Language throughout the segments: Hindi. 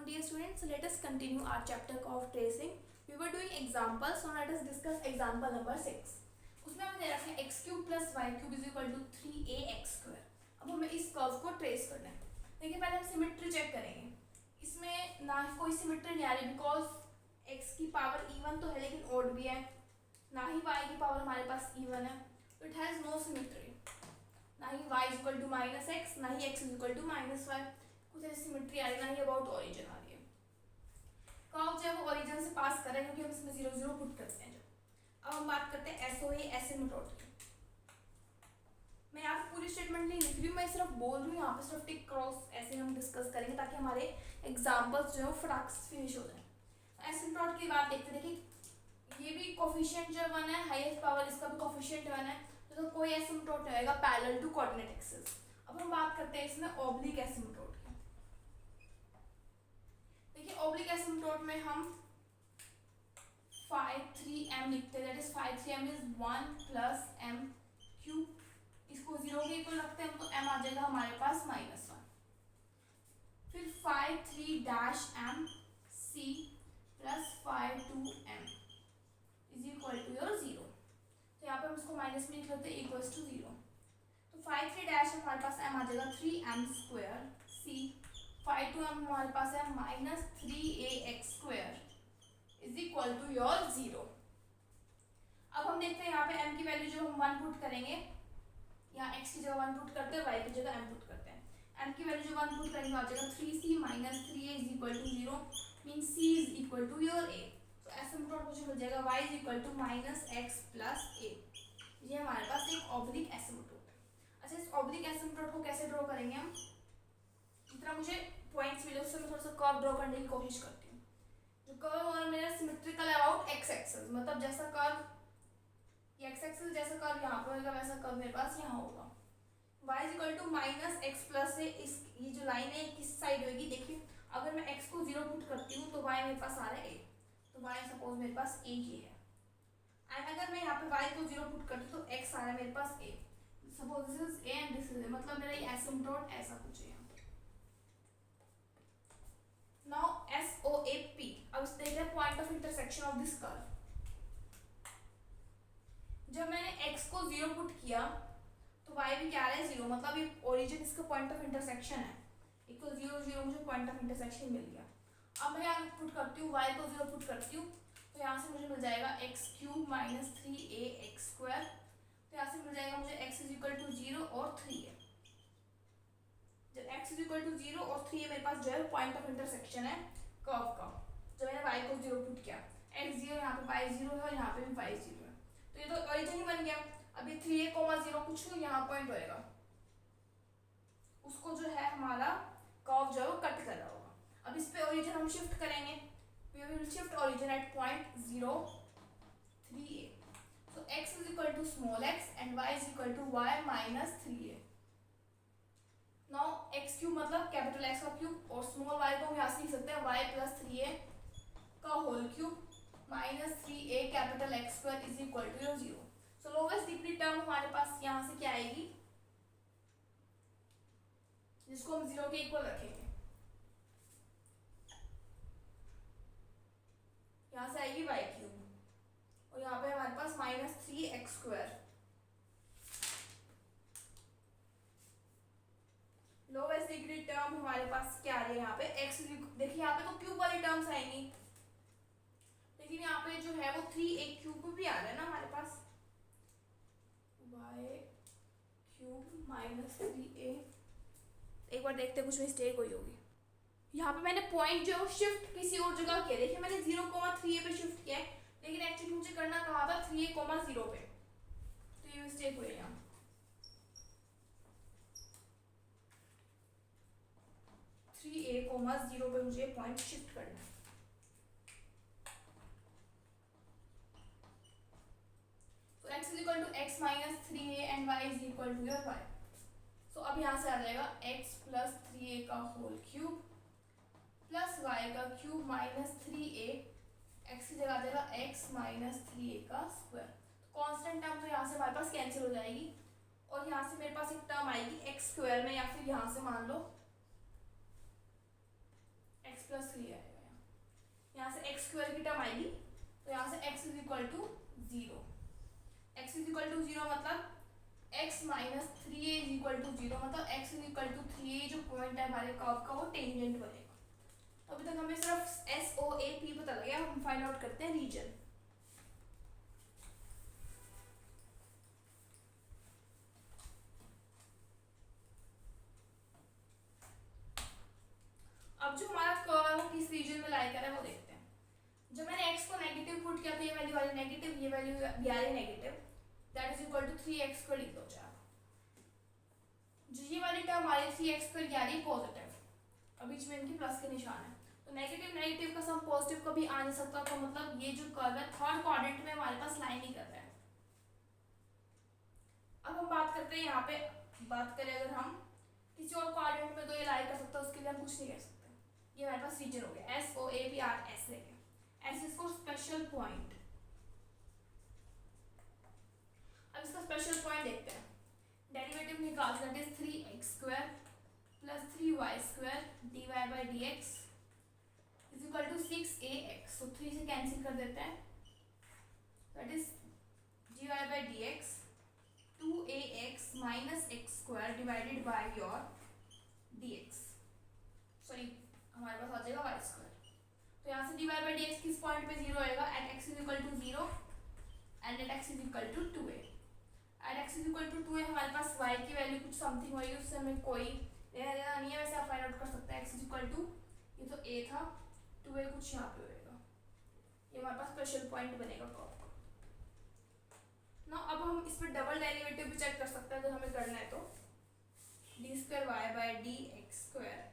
dear students, let us continue our chapter of tracing. We were doing examples, so let us discuss example number 6. उसमें हमें दे रखा है x cube plus y cube is equal to 3ax square. अब हमें इस कर्व को ट्रेस करना है. देखिए पहले हम सिमेट्री चेक करेंगे. इसमें ना कोई सिमेट्री नहीं आ रही बिकॉज x की पावर इवन तो है लेकिन ओड भी है, ना ही y की पावर हमारे पास इवन है, तो इट हैज़ नो सिमेट्री. ना ही y is equal to minus x, ना ही x is equal to minus y. कुछ ऐसी सिमेट्री आ रही, ना ही अबाउट ओरिजिन आ रही है. कर्व जो है वो ओरिजिन से पास कर रहे हैं क्योंकि हम इसमें 0 0 पुट करते हैं. अब हम बात करते हैं एसओए एसिम्पटोट की. मैं यहाँ पे पूरी स्टेटमेंट नहीं लिख रही हूँ, मैं सिर्फ बोल रही हूँ. यहाँ पे सिर्फ टिक क्रॉस ऐसे हम डिस्कस करेंगे ताकि हमारे एग्जाम्पल्स जो है फटाक से फिनिश हो जाए. एसिम्पटोट की बात देखते हैं. देखिए ये भी कोफिशिएंट जो 1 है, हाईएस्ट पावर इसका भी कोफिशिएंट 1 है, तो कोई एसिम्पटोट रहेगा पैरेलल टू कोऑर्डिनेट एक्सिस. अब हम बात करते हैं इसमें ऑब्लिक एसिम्पटोट की. देखिए ऑब्लिक एसिम्पटोट में हम phi 3m लिखते हैं. That is phi 3m is 1 plus m cube. इसको 0 के इक्वल रखते हैं तो m आ जाएगा हमारे पास -1. फिर phi 3 dash m c plus phi 2m is equal to your 0. तो यहाँ पे हम इसको माइनस में लिख लेते हैं इक्वल्स टू 0. तो phi 3 डैश हमारे पास m आ जाएगा 3m square c. phi 2m हमारे पास है minus 3ax square is equal to your 0. अब हम देखते हैं यहाँ पे m की वैल्यू जो हम 1 पुट करेंगे, यहाँ x की जगह 1 पुट करते हैं, y की जगह m पुट करते हैं. m की वैल्यू जो 1 पुट करेंगे आ जाएगा 3c minus 3a is equal to 0 mean c is equal to your a. तो एसिम्पटोट मुझे मिल जाएगा y is equal to minus x plus a. ये हमारे पास एक ऑब्लिक एसिम्पटोट है. अच्छा इस ऑब्लिक एसिम्पटोट को कैसे ड्रॉ करेंगे हम? जितना मुझे पॉइंट्स मिले उससे मैं थोड़ा सा कर्व ड्रॉ करने की कोशिश करती हूँ. जो कर्व और मेरा सिमेट्रिकल अबाउट एक्स एक्सिस, मतलब जैसा कर्व एक्स एक्सिस जैसा कर्व यहाँ पर होगा वैसा कर्व मेरे पास यहाँ होगा. y is equal to minus x plus से इस ये जो लाइन है किस साइड होगी? देखिए अगर मैं x को 0 पुट करती हूँ तो y मेरे पास आ रहा है a, तो y सपोज मेरे पास a ही है. एंड अगर मैं यहाँ पे y को 0 पुट करती हूँ तो x आ रहा है मेरे पास a. Suppose this is a and this is a, मतलब मेरा ये एसिम्पटोट ऐसा कुछ है. Now SOAP. अब इस देख रहे हैं point of intersection of this curve. जब मैंने x को 0 पुट किया तो y भी क्या आ रहा है 0, मतलब ये ओरिजिन इसका पॉइंट ऑफ इंटरसेक्शन है. इक्वल 0 0 मुझे पॉइंट ऑफ इंटरसेक्शन मिल गया. अब मैं यहाँ पुट करती हूँ y को 0 पुट करती हूँ तो यहाँ से मुझे मिल जाएगा x cube minus 3ax square. तो यहाँ से मिल जाएगा मुझे x इज इक्वल टू 0 और 3 है. जब x इज इक्वल टू 0 और 3 है मेरे पास जो है पॉइंट ऑफ इंटरसेक्शन है कर्व का. जब मैंने y को 0 पुट किया, x 0 यहाँ पे y 0 है और यहाँ पे भी y 0 है, तो ये तो ओरिजिन ही बन गया. अभी 3a, 0 कुछ नहीं यहाँ पॉइंट होएगा, उसको जो है हमारा कर्व जो है वो कट कर रहा होगा. अब इस पे ओरिजिन हम शिफ्ट करेंगे. We will shift origin at point 0 3a. So x is equal to small x and y is equal to y minus 3a. Now x cube मतलब कैपिटल x का क्यूब और स्मॉल y को हम यहाँ से लिख सकते हैं y प्लस 3a का whole cube minus 3a capital x square is equal to 0. So lowest degree term हमारे पास यहाँ से क्या आएगी, जिसको हम 0 के इक्वल रखेंगे. यहाँ से आएगी y क्यूब और यहाँ पे हमारे पास minus 3x square. Lowest degree term हमारे पास क्या आ रही है यहाँ पे x. देखिए यहाँ पे तो क्यूब वाली टर्म्स आएंगी, लेकिन यहाँ पे जो है वो 3a क्यूब भी आ रहा है ना हमारे पास. y cube minus 3a. एक बार देखते हैं कुछ मिस्टेक हुई होगी. यहाँ पे मैंने पॉइंट जो शिफ्ट किसी और जगह किया. देखिए मैंने 0,3a पे शिफ्ट किया है, लेकिन एक्चुअली मुझे करना कहा था 3a,0 पे, तो ये मिस्टेक हुई है यहाँ. a, 0 पे मुझे पॉइंट शिफ्ट करना है. तो x is equal to x minus 3a and y is equal to your y. So अब यहाँ से आ जाएगा x प्लस 3a का होल क्यूब प्लस y का क्यूब माइनस 3a. x की जगह आ जाएगा x माइनस 3a का स्क्वायर. तो कांस्टेंट टर्म तो यहाँ से हमारे पास कैंसिल हो जाएगी और यहाँ से मेरे पास एक टर्म आएगी x स्क्वायर में, या फिर यहाँ से मान लो x प्लस 3 आएगा, यहाँ से एक्स स्क्वायर की टर्म आएगी, तो यहाँ से x is equal to 0, x is equal to 0 मतलब x minus 3a is equal to 0, मतलब x is equal to 3a जो पॉइंट है हमारे कर्व का वो टेंजेंट बनेगा। तो अभी तक हमें सिर्फ एस ओ ए पी पता लग गया, हम फाइंड आउट करते हैं रीजन। अब जो हमारा कर्व है वो किस रीजन में लाई कर है वो देखते हैं। जब मैंने x को नेगेटिव पुट किया तो ये वैल्यू वाली नेगेटिव, ये वैल्यू भी आ रही negative, that is equal to 3x square लिख दो चाहे। जो ये वाली टर्म हमारी 3x स्क्वायर की आ रही पॉजिटिव, और बीच में इनकी प्लस के निशान है, तो नेगेटिव नेगेटिव का सम पॉजिटिव कभी आ नहीं सकता, तो मतलब ये जो कर्व है थर्ड क्वाड्रेंट में हमारे पास लाइन ही कर रहा है। अब हम बात करते हैं यहाँ पे, बात करें अगर हम किसी और क्वाड्रेंट में तो ये लाई कर सकता है, उसके लिए हम कुछ नहीं कह सकते। ये हमारे पास रीजन हो गया, S O A P R S लेके, एस इसको स्पेशल पॉइंट। अब इसका स्पेशल पॉइंट देखते हैं, डेरिवेटिव निकाल, that is 3x square plus 3y square dy by dx is equal to 6ax, तो 3 से कैंसिल कर देते हैं, that is dy by dx 2ax minus x square divided by your dx, sorry हमारे पास आ जाएगा y स्क्वायर। तो यहाँ से dy बाई dx किस पॉइंट पे 0 आएगा, at x is equal to 0 and at x is equal to 2a। At x is equal to 2a हमारे पास y की वैल्यू कुछ समथिंग होगी, उससे हमें कोई लेना देना नहीं है, वैसे आप फाइंड आउट कर सकते हैं। x इज इक्वल टू, ये तो a था, 2a कुछ यहाँ पे होएगा, ये हमारे पास स्पेशल पॉइंट बनेगा कर्व का ना। अब हम इस पर डबल डेरिवेटिव भी चेक कर सकते हैं अगर हमें करना है तो, d square y by d x square,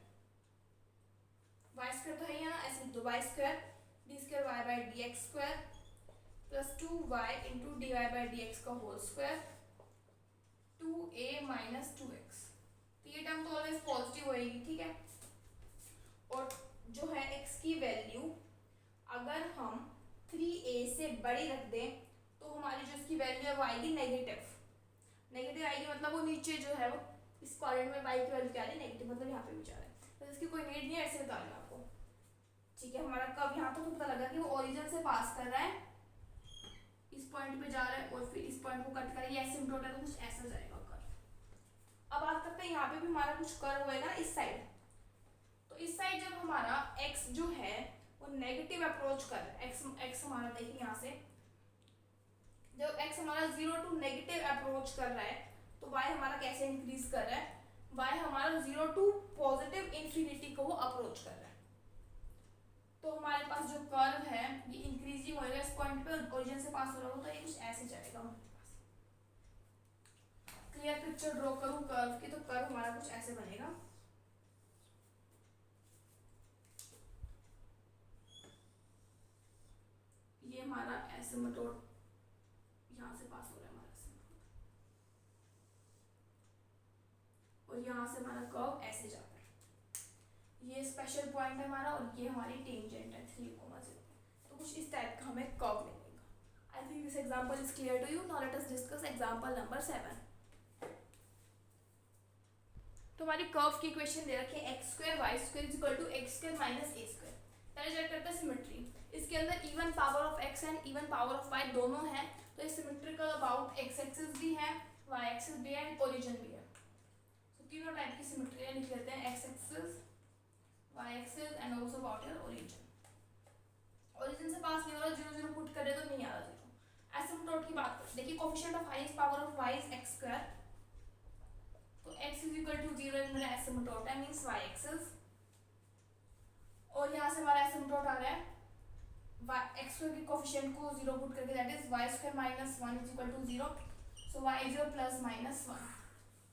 y square तो है ही ना, ऐसे लिख दो y square d square y by d x square plus 2y into d y by d x का whole square 2a minus 2x। तो ये टर्म तो ऑलवेज पॉजिटिव होएगी, ठीक है। और जो है x की वैल्यू अगर हम 3a से बड़ी रख दें तो हमारी जो इसकी वैल्यू है वो आएगी नेगेटिव, नेगेटिव आएगी, मतलब वो नीचे जो है वो इस क्वाड्रेंट में y की वैल्यू क्या आ रही है नेगेटिव, मतलब यहाँ पे भी जा रहा है, तो इसकी कोई नीड नहीं है ऐसे बताना आपको, ठीक है। हमारा कब यहाँ तक तो पता लगा कि वो ओरिजिन से पास कर रहा है, इस पॉइंट पे जा रहा है और फिर इस पॉइंट को कट करेंगे, एसिम्प्टोट है तो कुछ ऐसा जाएगा कर्व। अब बात करते हैं यहाँ पे भी हमारा कुछ कर्व होएगा इस साइड, तो इस साइड जब हमारा x जो है वो नेगेटिव अप्रोच कर रहा है, x हमारा देखिए यहाँ से जब x हमारा 0 टू नेगेटिव अप्रोच कर रहा है तो y हमारा कैसे इंक्रीज कर रहा है, y हमारा 0 टू पॉजिटिव इंफिनिटी को वो अप्रोच कर रहा है। तो हमारे पास जो कर्व है ये इंक्रीजिंग होएगा, इस पॉइंट पे ओरिजिन से पास हो रहा हो तो ये कुछ ऐसे जाएगा हमारे पास। क्लियर पिक्चर ड्रॉ करूं कर्व की, तो कर्व हमारा कुछ ऐसे बनेगा, ये हमारा एसिम्प्टोट यहाँ से पास हो रहा है हमारा एसिम्प्टोट, और यहाँ से हमारा कर्व ऐसे जाता है, ये स्पेशल पॉइंट है हमारा और ये हमारी टेंजेंट है 3,0, तो कुछ इस टाइप का हमें कर्व मिलेगा। I think this example is clear to you. Now let us discuss example number 7। तो हमारी कर्व की इक्वेशन दे रखी है x square y square is equal to x square minus a square. पहले चेक करते हैं सिमेट्री, इसके अंदर even power of x and even power of y दोनों है, तो ये सिमेट्रिकल अबाउट x एक्सिस भी है, y एक्सिस भी है, ओरिजिन भी है, तो तीनों टाइप की सिमेट्री लिख लेते हैं, x axis y axis and also about your origin। origin से पास नहीं हो रहा, 0 0 पुट करे तो नहीं आ रहा 0। एसिम्प्टोट की बात करें, देखिए coefficient of highest power of y is x square, तो x is equal to 0 मेरा एसिम्प्टोट है, मींस y axis, और यहाँ से हमारा एसिम्प्टोट आ रहा है x स्क्वायर के कोफिशिएंट को 0 पुट करके, that is y square minus 1 is equal to 0, so y 0 plus minus 1।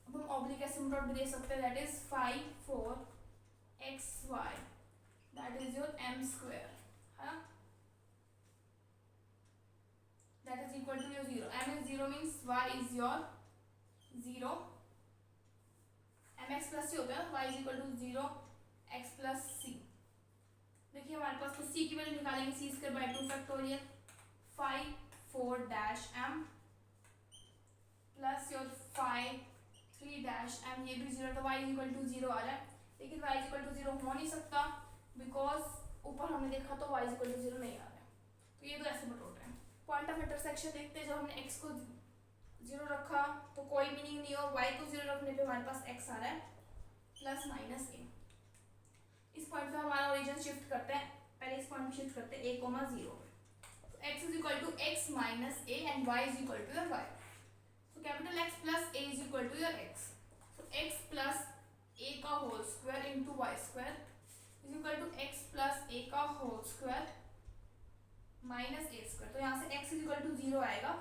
अब हम ऑब्लिक एसिम्प्टोट भी दे सकते हैं, that is 5 4 xy, that is your m square, है, that is equal to your 0, m is 0 means y is your 0, mx plus c होता है, y is equal to 0 x plus c। देखिए हमारे पास तो c की वैल्यू निकालेंगे, c square by 2 factorial 5 4 dash m plus your 5 3 dash m, ये भी 0, तो y is equal to 0 आ रहा है, लेकिन y इक्वल टू 0 हो नहीं सकता, बिकॉज ऊपर हमने देखा तो y इक्वल टू 0 नहीं आ रहा है, तो ये तो एसिम्पटोट है। पॉइंट ऑफ इंटरसेक्शन देखते हैं, जब हमने x को 0 रखा तो कोई मीनिंग नहीं, और y को 0 रखने पे हमारे पास x आ रहा है प्लस माइनस a। इस पॉइंट पे हमारा ओरिजिन शिफ्ट करते हैं, पहले इस पॉइंट पे शिफ्ट करते हैं a, 0 पे, तो x is equal to x minus a and y is equal to your y। So capital X plus A is equal to your x. So x plus a का whole square into y square is equal to x plus a का whole square minus a square। तो यहाँ से x is equal to 0 आएगा,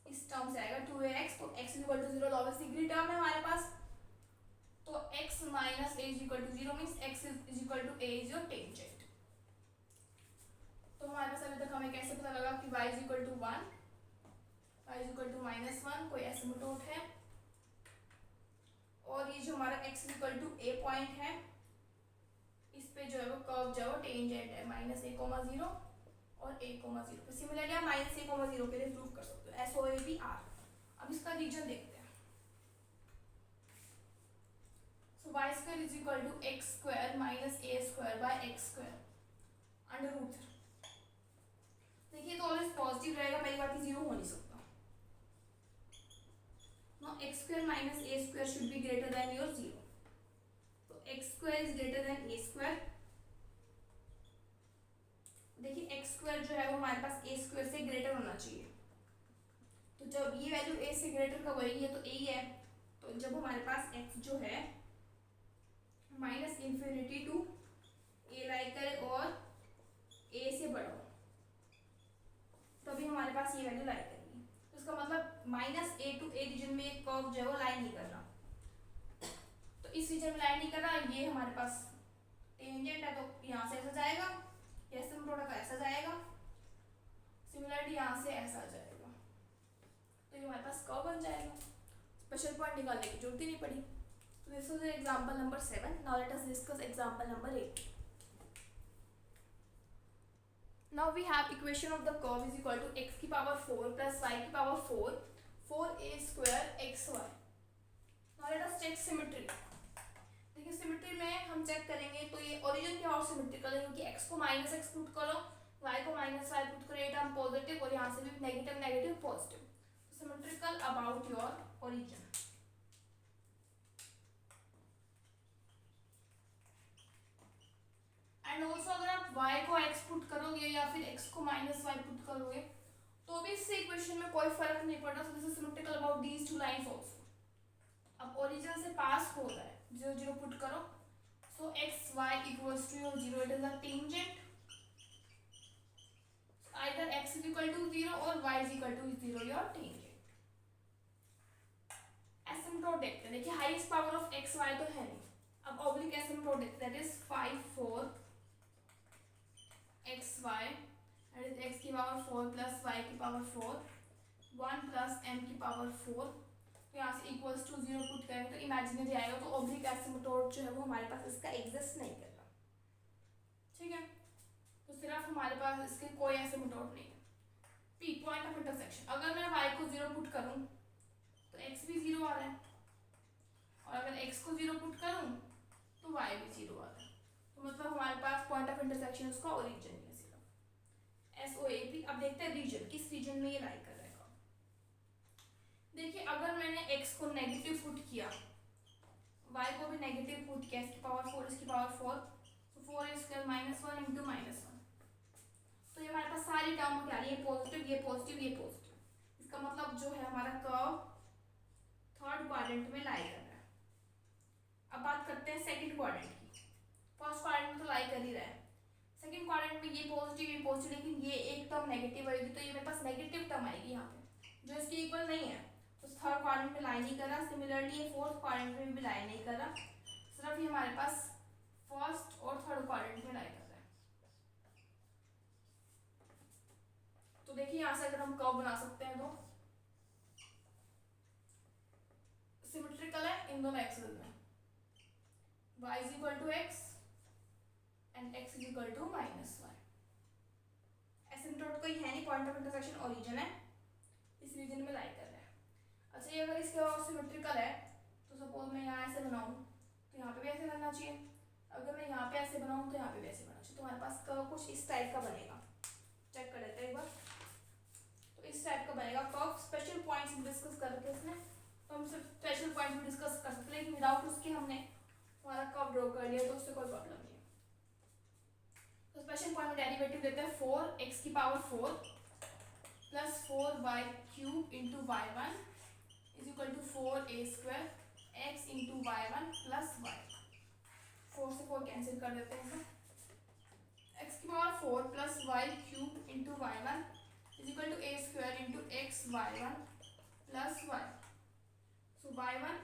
इस टर्म से आएगा 2ax, तो x is equal to 0 obviously ग्रीड टर्म है हमारे पास, तो x minus a is equal to 0 means x is equal to a is your tangent। तो हमारे पास अभी तक हमें कैसे पता लगा कि y is equal to 1, y is equal to -1 कोई एसिम्पटोट है, और ये जो हमारा x is equal to a point है, इस पे जो है वो कर्व जो है वो टेंजेंट है -a, 0 और a, 0 पे। सिमिलरली आप -a, 0 के लिए प्रूव कर सकते हो SOAPR। अब इसका रीजन देखते हैं। So y square is equal to x square minus a square by x square under root. देखिए तो ऑलवेज पॉजिटिव रहेगा, पहली बात 0 हो नहीं सकता। Now x square minus a square should be greater than your 0. So x square is greater than a square. देखिए x square जो है वो हमारे पास a square से ग्रेटर होना चाहिए, तो जब ये वैल्यू a से ग्रेटर कब होगी, ये तो a ही है, तो जब हमारे पास x जो है minus infinity to a like करे और a से बड़ा हो, तभी हमारे पास ये वैल्यू लाइक करेगी। तो इसका मतलब -a to a रीजन में एक कर्व जो है वो लाइन नहीं कर रहा, तो इस रीजन में लाइन नहीं कर रहा, ये हमारे पास टेंजेंट है, तो यहाँ से ऐसा जाएगा, ये एसिम्पटोट का ऐसा जाएगा, सिमिलरली यहाँ से ऐसा जाएगा, तो ये हमारे पास कर्व बन जाएगा। स्पेशल पॉइंट निकालने की जरूरत ही नहीं पड़ी। तो this was example number 7। Now let us discuss example number 8। Now we have equation of the curve is equal to x की पावर 4 plus y की power 4, 4a square xy। Now let us check symmetry। देखिए सिमेट्री में हम चेक करेंगे तो ये ओरिजिन के और सिमेट्रिकल है, क्योंकि x को -x पुट करो, y को -y पुट करो, ये टर्म पॉजिटिव और यहाँ से भी negative negative positive, symmetrical about your origin. And also अगर आप y को x पुट करोगे या फिर x को -y पुट करोगे तो भी इससे इक्वेशन में कोई फर्क नहीं पड़ता। So this is symmetrical about these two lines also. अब ओरिजिन से पास हो रहा है, 0 0 पुट करो, so x y equals to your 0, it is a tangent, either x is equal to 0 और y is equal to 0 your tangent. Asymptote देखते हैं। देखिए highest power of x y तो है नहीं, अब ऑब्लिक एसिम्पटोट देखते हैं, that is 5 4 xy, that is x की पावर 4 प्लस y की पावर 4, 1 प्लस m की पावर 4, तो यहाँ से इक्वल्स टू 0 पुट करेंगे तो इमेजिनरी आएगा, तो ऑब्लिक एसिम्पटोट जो है वो हमारे पास इसका एग्जिस्ट नहीं कर रहा, ठीक है, तो सिर्फ हमारे पास इसके कोई एसिम्पटोट नहीं है। p पॉइंट ऑफ इंटरसेक्शन, अगर मैं y को 0 पुट करूँ तो x भी 0 आ रहा है, और अगर x को 0 पुट करूँ तो y भी 0 आ रहा है, तो मतलब हमारे पास पॉइंट ऑफ इंटरसेक्शन उसका ओरिजिन है सिर्फ SOAP। अब देखते हैं रीजन, किस रीजन में ये लाई कर रहेगा। देखिए अगर मैंने x को नेगेटिव पुट किया, y को भी नेगेटिव पुट किया, इसकी पावर 4 इसकी पावर 4, तो 4 स्क्वायर -1 इंटू -1, तो ये हमारे पास सारी टर्म क्या आ रही है, पॉजिटिव ये पॉजिटिव ये पॉजिटिव। इसका मतलब जो है हमारा कर्व थर्ड क्वाड्रेंट में लाई कर रहा है। अब बात करते हैं सेकंड क्वाड्रेंट की। फर्स्ट क्वाड्रेंट में तो लाई कर ही रहा है, सेकंड क्वाड्रेंट में ये पॉजिटिव, लेकिन ये एक टर्म नेगेटिव आएगी, तो ये मेरे पास नेगेटिव टर्म आएगी यहाँ पे जो इसके इक्वल नहीं है, तो थर्ड क्वाड्रेंट में लाई नहीं कर रहा। सिमिलरली ये फोर्थ क्वाड्रेंट में भी लाई नहीं कर रहा, सिर्फ ये हमारे पास फर्स्ट और थर्ड क्वाड्रेंट में लाई कर रहा है। तो देखिए यहाँ से अगर हम कर्व बना सकते हैं तो सिमेट्रिकल है इन दोनों एक्सिस में, y is equal to x and x is equal to -y। एसिम्पटोट कोई है नहीं, पॉइंट ऑफ इंटरसेक्शन ओरिजिन है, इस रीजन में लाई कर रहा है। अच्छा ये अगर इसके और सिमेट्रिकल है तो सपोज मैं यहाँ ऐसे बनाऊँ तो यहाँ पे भी ऐसे बनना चाहिए। अगर मैं यहाँ पे ऐसे बनाऊँ तो यहाँ पे वैसे बना चाहिए, तो हमारे पास कर्व कुछ इस टाइप का बनेगा। चेक कर लेते हैं एक बार। तो इस टाइप का बनेगा कर्व। स्पेशल पॉइंट्स डिस्कस करके इसमें, तो हम सिर्फ स्पेशल पॉइंट्स भी डिस्कस कर सकते हैं, लेकिन विदाउट उसके हमने हमारा कर्व ड्रॉ कर लिया तो उससे कोई प्रॉब्लम नहीं है। तो स्पेशल पॉइंट में डेरिवेटिव देते हैं 4x की power 4 plus 4y cube into y1 is equal to 4a square x into y1 plus y। 4 से 4 कैंसिल कर देते हैं। x की power 4 plus y cube into y1 is equal to a square into x y1 plus y। So y1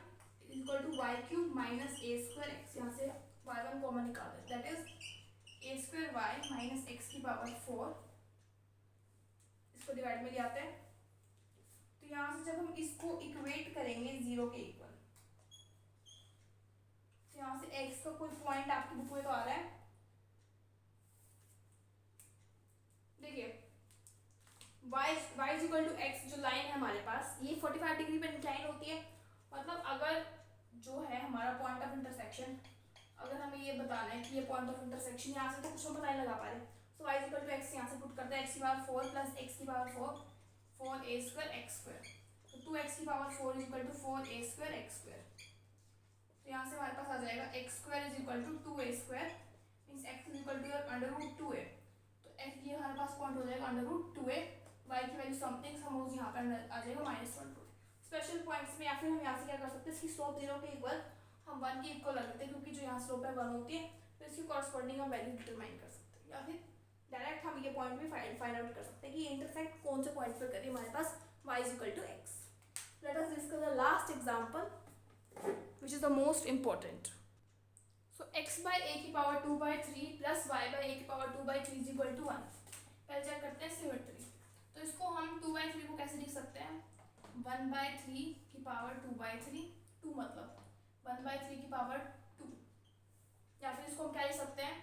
is equal to y cube minus a स्क्वायर x, यहाँ से y1 कॉमन निकाल देते हैं, that is a square y minus x की पावर 4। इसको डिवाइड में ले आते हैं, तो यहाँ से जब हम इसको इक्वेट करेंगे 0 के इक्वल, तो यहाँ से x का कोई पॉइंट आपकी बुक में तो आ रहा है। देखिए y is equal to x जो लाइन है हमारे पास, ये 45 डिग्री पे इंक्लाइन होती है। मतलब अगर जो है हमारा पॉइंट ऑफ इंटरसेक्शन, अगर हमें ये बताना है कि ये पॉइंट ऑफ इंटरसेक्शन, यहाँ से तो कुछ हम पता नहीं लगा पा रहे, so y is equal to x यहाँ से पुट करते हैं, x की पावर 4 प्लस x की power 4 4a square x square, तो 2x की power 4 is equal to 4a square x square. तो यहाँ से हमारे पास आ जाएगा x square is equal to 2a square, means x is equal to under root 2a, तो x ये हमारे पास पॉइंट हो जाएगा अंडर रूट 2a, y की वैल्यू समथिंग सपोज यहाँ पर आ जाएगा -1। स्पेशल पॉइंट्स में या फिर हम यहाँ से क्या कर सकते हैं, इसकी स्लोप 0 के इक्वल हम 1 के इक्वल रख देते हैं, क्योंकि जो यहाँ स्लोप है 1 होती है, तो इसकी कॉरस्पॉन्डिंग हम वैल्यू डिटरमाइन कर सकते हैं, या फिर डायरेक्ट हम ये पॉइंट भी फाइंड आउट कर सकते हैं कि ये इंटरसेक्ट कौन से पॉइंट पर करें हमारे पास y is equal to x। Let us discuss the last example which is the most important. So x by a की power 2/3 plus y by a की पावर 2/3 इज इक्वल टू 1। पहले चेक करते हैं सिमेट्री। तो इसको हम 2/3 को कैसे लिख सकते हैं, 1/3 की पावर 2/3, 2 मतलब 1/3 की पावर 2, या फिर इसको हम क्या लिख सकते हैं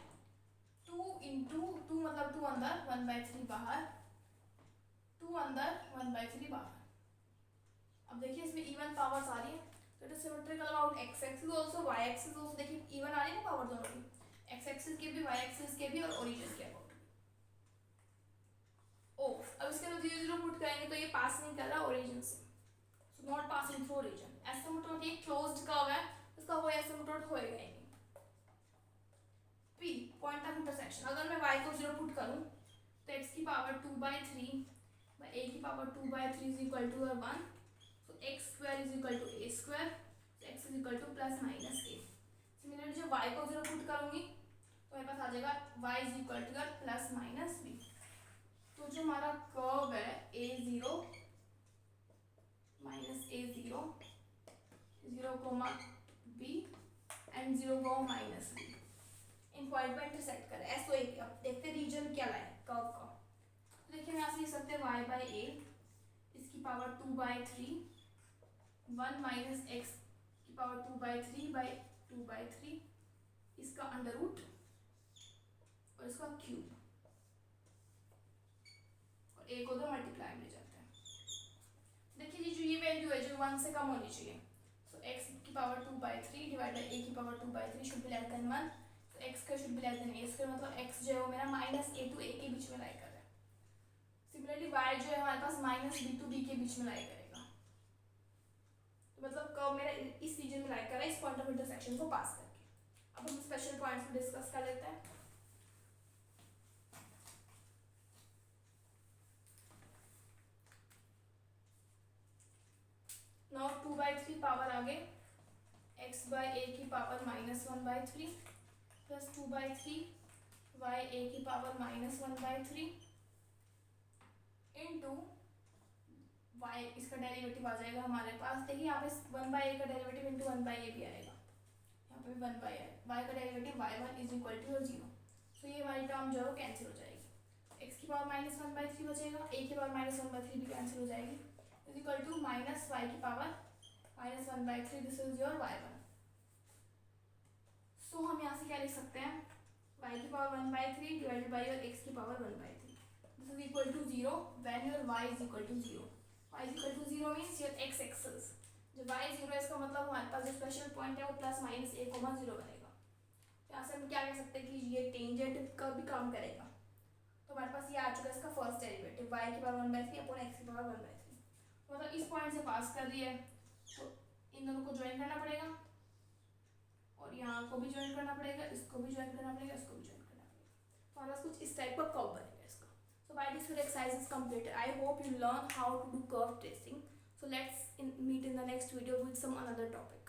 2 इंटू 2 मतलब 2 अंदर 1/3 बाहर, 2 अंदर 1/3 बाहर। अब देखिए इसमें इवन पावर्स आ रही है, तो it is symmetrical about x axis also y axis also. देखिए इवन आ रही है ना पावर दोनों की, x एक्सिस के भी y एक्सिस के भी और ओरिजिन के अबाउट। ओ अब इसके अंदर 0 0 पुट करेंगे तो ये पास नहीं कर रहा ओरिजिन से, so not passing through origin. Asymptote ये क्लोज्ड कर्व है, इसका कोई एसिम्पटोट होएगा ही नहीं। p पॉइंट ऑफ इंटरसेक्शन, अगर मैं y को 0 पुट करूं तो x की पावर 2/3 by a की power 2/3 is equal to 1, so x square is equal to a square, so x is equal to plus minus a। Similarly जब y को 0 पुट करूंगी तो मेरे पास आ जाएगा y is equal to plus minus b। तो जो हमारा कर्व है a0 minus a0 0, b and 0, minus b, in point पर इंटरसेक्ट करें ऐसो एक। अब देखते हैं रीजन क्या लाए कर्व का। तो देखिए यहाँ से लिख सकते हैं y बाई a इसकी पावर 2/3 1 माइनस x की पावर 2/3 बाई 2/3, इसका अंडर रूट और इसका क्यूब, और a को तो मल्टीप्लाई में ले जाते हैं। देखिए जी जो ये वैल्यू है जो 1 से कम होनी चाहिए, सो x की पावर 2/3 डिवाइड बाई a की power 2/3 should be less than 1, तो x का should be less than a square, मतलब x जो है वो मेरा -a to a के बीच में लाई कर रहा है। सिमिलरली y जो है हमारे पास -b to b के बीच में लाई करेगा, तो मतलब कर्व मेरा इस रीजन में लाई कर रहा है, इस पॉइंट ऑफ इंटरसेक्शन को पास करके। अब हम स्पेशल पॉइंट्स को डिस्कस कर लेते हैं। नाउ 2/3 पावर आगे x by a की पावर -1/3 प्लस 2/3 y a की पावर -1/3 इंटू y, इसका डेरिवेटिव आ जाएगा हमारे पास। देखिए यहाँ पे 1/a का डेरिवेटिव इंटू 1/a भी आएगा, यहाँ पे 1/a, y का derivative y1 is equal to 0, so ये हमारी टर्म जो है वो कैंसिल हो जाएगी। x की पावर -1/3 बचेगा, a की पावर -1/3 भी कैंसिल हो जाएगी, is equal to minus y की power -1/3, this is your y1। सो हम यहाँ से क्या लिख सकते हैं y की power 1/3 divided by your x की power 1/3, this is equal to 0 when your y is equal to 0। y is equal to 0 means your x axis, जब y 0 है इसका मतलब हमारे पास जो स्पेशल पॉइंट है वो +-a, 0 बनेगा। यहाँ से हम क्या कह सकते हैं कि ये टेंजेंट का भी काम करेगा। तो हमारे पास ये आ चुका है इसका फर्स्ट डेरिवेटिव y की पावर 1/3 अपॉन x की पावर 1/3। मतलब इस पॉइंट से पास कर दिया है, तो इन दोनों को ज्वाइन करना पड़ेगा और यहाँ को भी ज्वाइन करना पड़ेगा, इसको भी ज्वाइन करना पड़ेगा, इसको भी ज्वाइन करना पड़ेगा। तो हमारे पास कुछ इस टाइप का कर्व बनेगा इसका। So by this your exercise is completed. I hope you learn how to do curve tracing. So let's meet in the next video with some another topic.